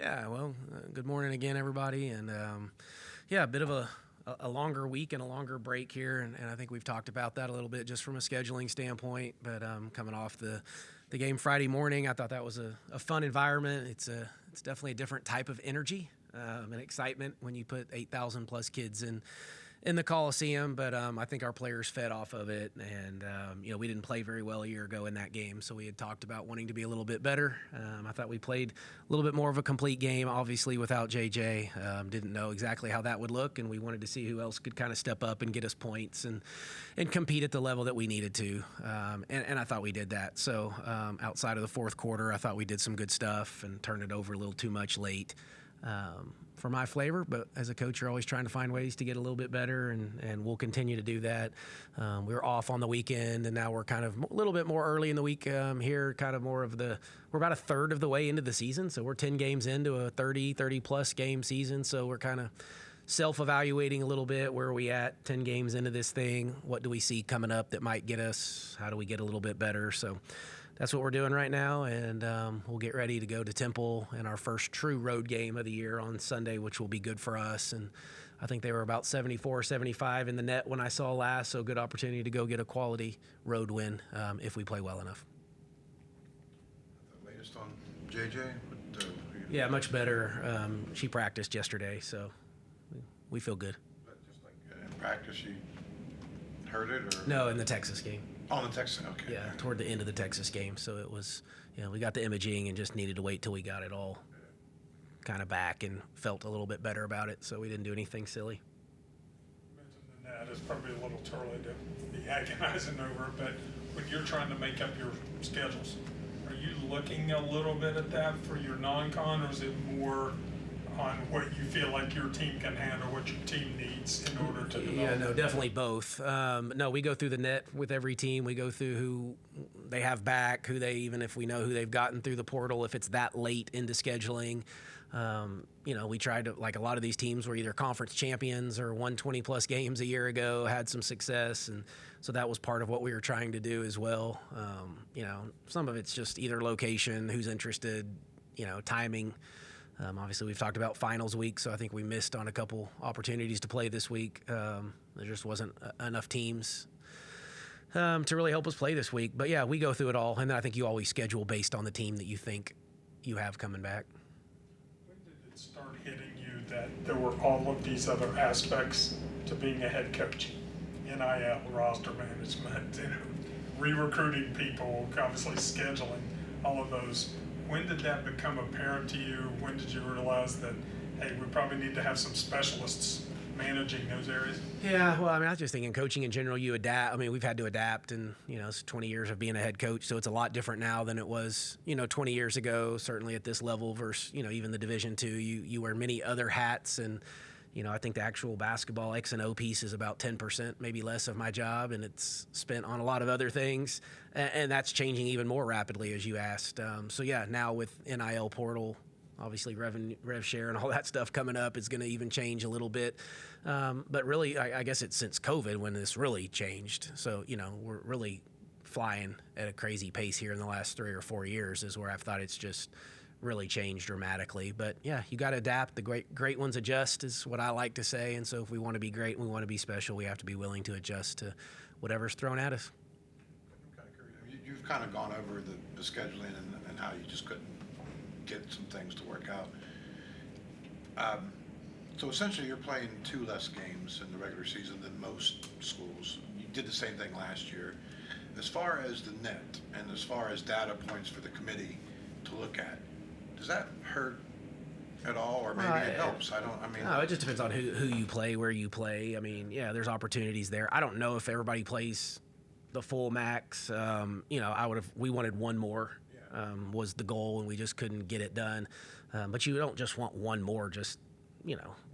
Yeah, well, good morning again, everybody. And yeah, a bit of a longer week and a longer break here. And I think we've talked about that a little bit just from a scheduling standpoint. But coming off the game Friday morning, I thought that was a fun environment. It's definitely a different type of energy and excitement when you put 8,000 plus kids in the Coliseum, but I think our players fed off of it, and we didn't play very well a year ago in that game, so we had talked about wanting to be a little bit better. I thought we played a little bit more of a complete game, obviously without JJ. Didn't know exactly how that would look, and we wanted to see who else could kind of step up and get us points and compete at the level that we needed to, and I thought we did that. So outside of the fourth quarter, I thought we did some good stuff and turned it over a little too much late. For my flavor, but as a coach, you're always trying to find ways to get a little bit better, and we'll continue to do that. We were off on the weekend, and now we're kind of a little bit more early in the week here, kind of more of we're about a third of the way into the season, so we're 10 games into a 30-plus game season, so we're kind of self-evaluating a little bit. Where are we at 10 games into this thing? What do we see coming up that might get us? How do we get a little bit better? So that's what we're doing right now, and we'll get ready to go to Temple in our first true road game of the year on Sunday, which will be good for us. And I think they were about 74, 75 in the net when I saw last, so good opportunity to go get a quality road win if we play well enough. The latest on JJ? Yeah, much better. She practiced yesterday, so we feel good. But just like in practice, she heard it? Or? No, in the Texas game. Oh, in the Texas, okay. Yeah, toward the end of the Texas game. So it was, we got the imaging and just needed to wait till we got it all kind of back and felt a little bit better about it. So we didn't do anything silly. You mentioned the net. It's probably a little too early to be agonizing over it, but when you're trying to make up your schedules, are you looking a little bit at that for your non-con, or is it more on what you feel like your team can handle, what your team needs in order to develop? Yeah, no, definitely both. No, we go through the net with every team. We go through who they have back, even if we know who they've gotten through the portal, if it's that late into scheduling. We tried to, like a lot of these teams were either conference champions or won 20-plus games a year ago, had some success, and so that was part of what we were trying to do as well. Some of it's just either location, who's interested, timing. Obviously, we've talked about finals week, so I think we missed on a couple opportunities to play this week. There just wasn't enough teams to really help us play this week. But, yeah, we go through it all, and then I think you always schedule based on the team that you think you have coming back. When did it start hitting you that there were all of these other aspects to being a head coach? NIL, roster management, re-recruiting people, obviously scheduling, all of those. When did that become apparent to you? When did you realize that, hey, we probably need to have some specialists managing those areas? Yeah, well, I was just thinking coaching in general, you adapt. We've had to adapt, and, it's 20 years of being a head coach, so it's a lot different now than it was, 20 years ago, certainly at this level versus, even the Division II. You wear many other hats, and, I think the actual basketball X and O piece is about 10%, maybe less of my job, and it's spent on a lot of other things, and that's changing even more rapidly, as you asked. So, yeah, now with NIL portal, obviously rev share and all that stuff coming up is going to even change a little bit. But really, I guess it's since COVID when this really changed. So, we're really flying at a crazy pace here in the last 3 or 4 years is where I've thought it's just really changed dramatically. But yeah, you got to adapt. The great ones adjust is what I like to say. And so if we want to be great and we want to be special, we have to be willing to adjust to whatever's thrown at us. I'm kind of curious. You've kind of gone over the scheduling and how you just couldn't get some things to work out. So essentially you're playing 2 less games in the regular season than most schools. You did the same thing last year. As far as the net and as far as data points for the committee to look at, does that hurt at all, or maybe it helps? No, it just depends on who you play, where you play. Yeah, there's opportunities there. I don't know if everybody plays the full max. We wanted one more was the goal, and we just couldn't get it done. But you don't just want one more, just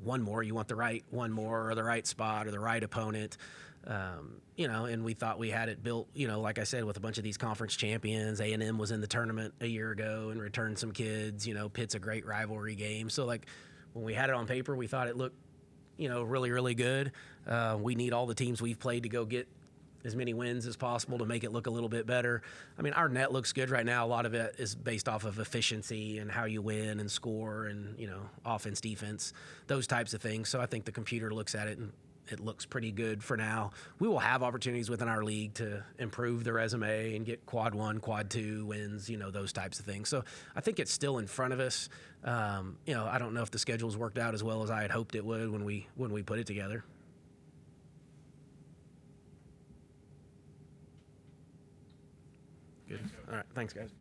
one more. You want the right one more, or the right spot, or the right opponent. And we thought we had it built, like I said, with a bunch of these conference champions. A&M was in the tournament a year ago and returned some kids. Pitt's a great rivalry game. So, when we had it on paper, we thought it looked, really, really good. We need all the teams we've played to go get as many wins as possible to make it look a little bit better. I mean, our net looks good right now. A lot of it is based off of efficiency and how you win and score and, offense, defense, those types of things. So I think the computer looks at it and it looks pretty good for now. We will have opportunities within our league to improve the resume and get quad 1, quad 2 wins, those types of things. So I think it's still in front of us. I don't know if the schedule's worked out as well as I had hoped it would when we put it together. Good. All right. Thanks, guys.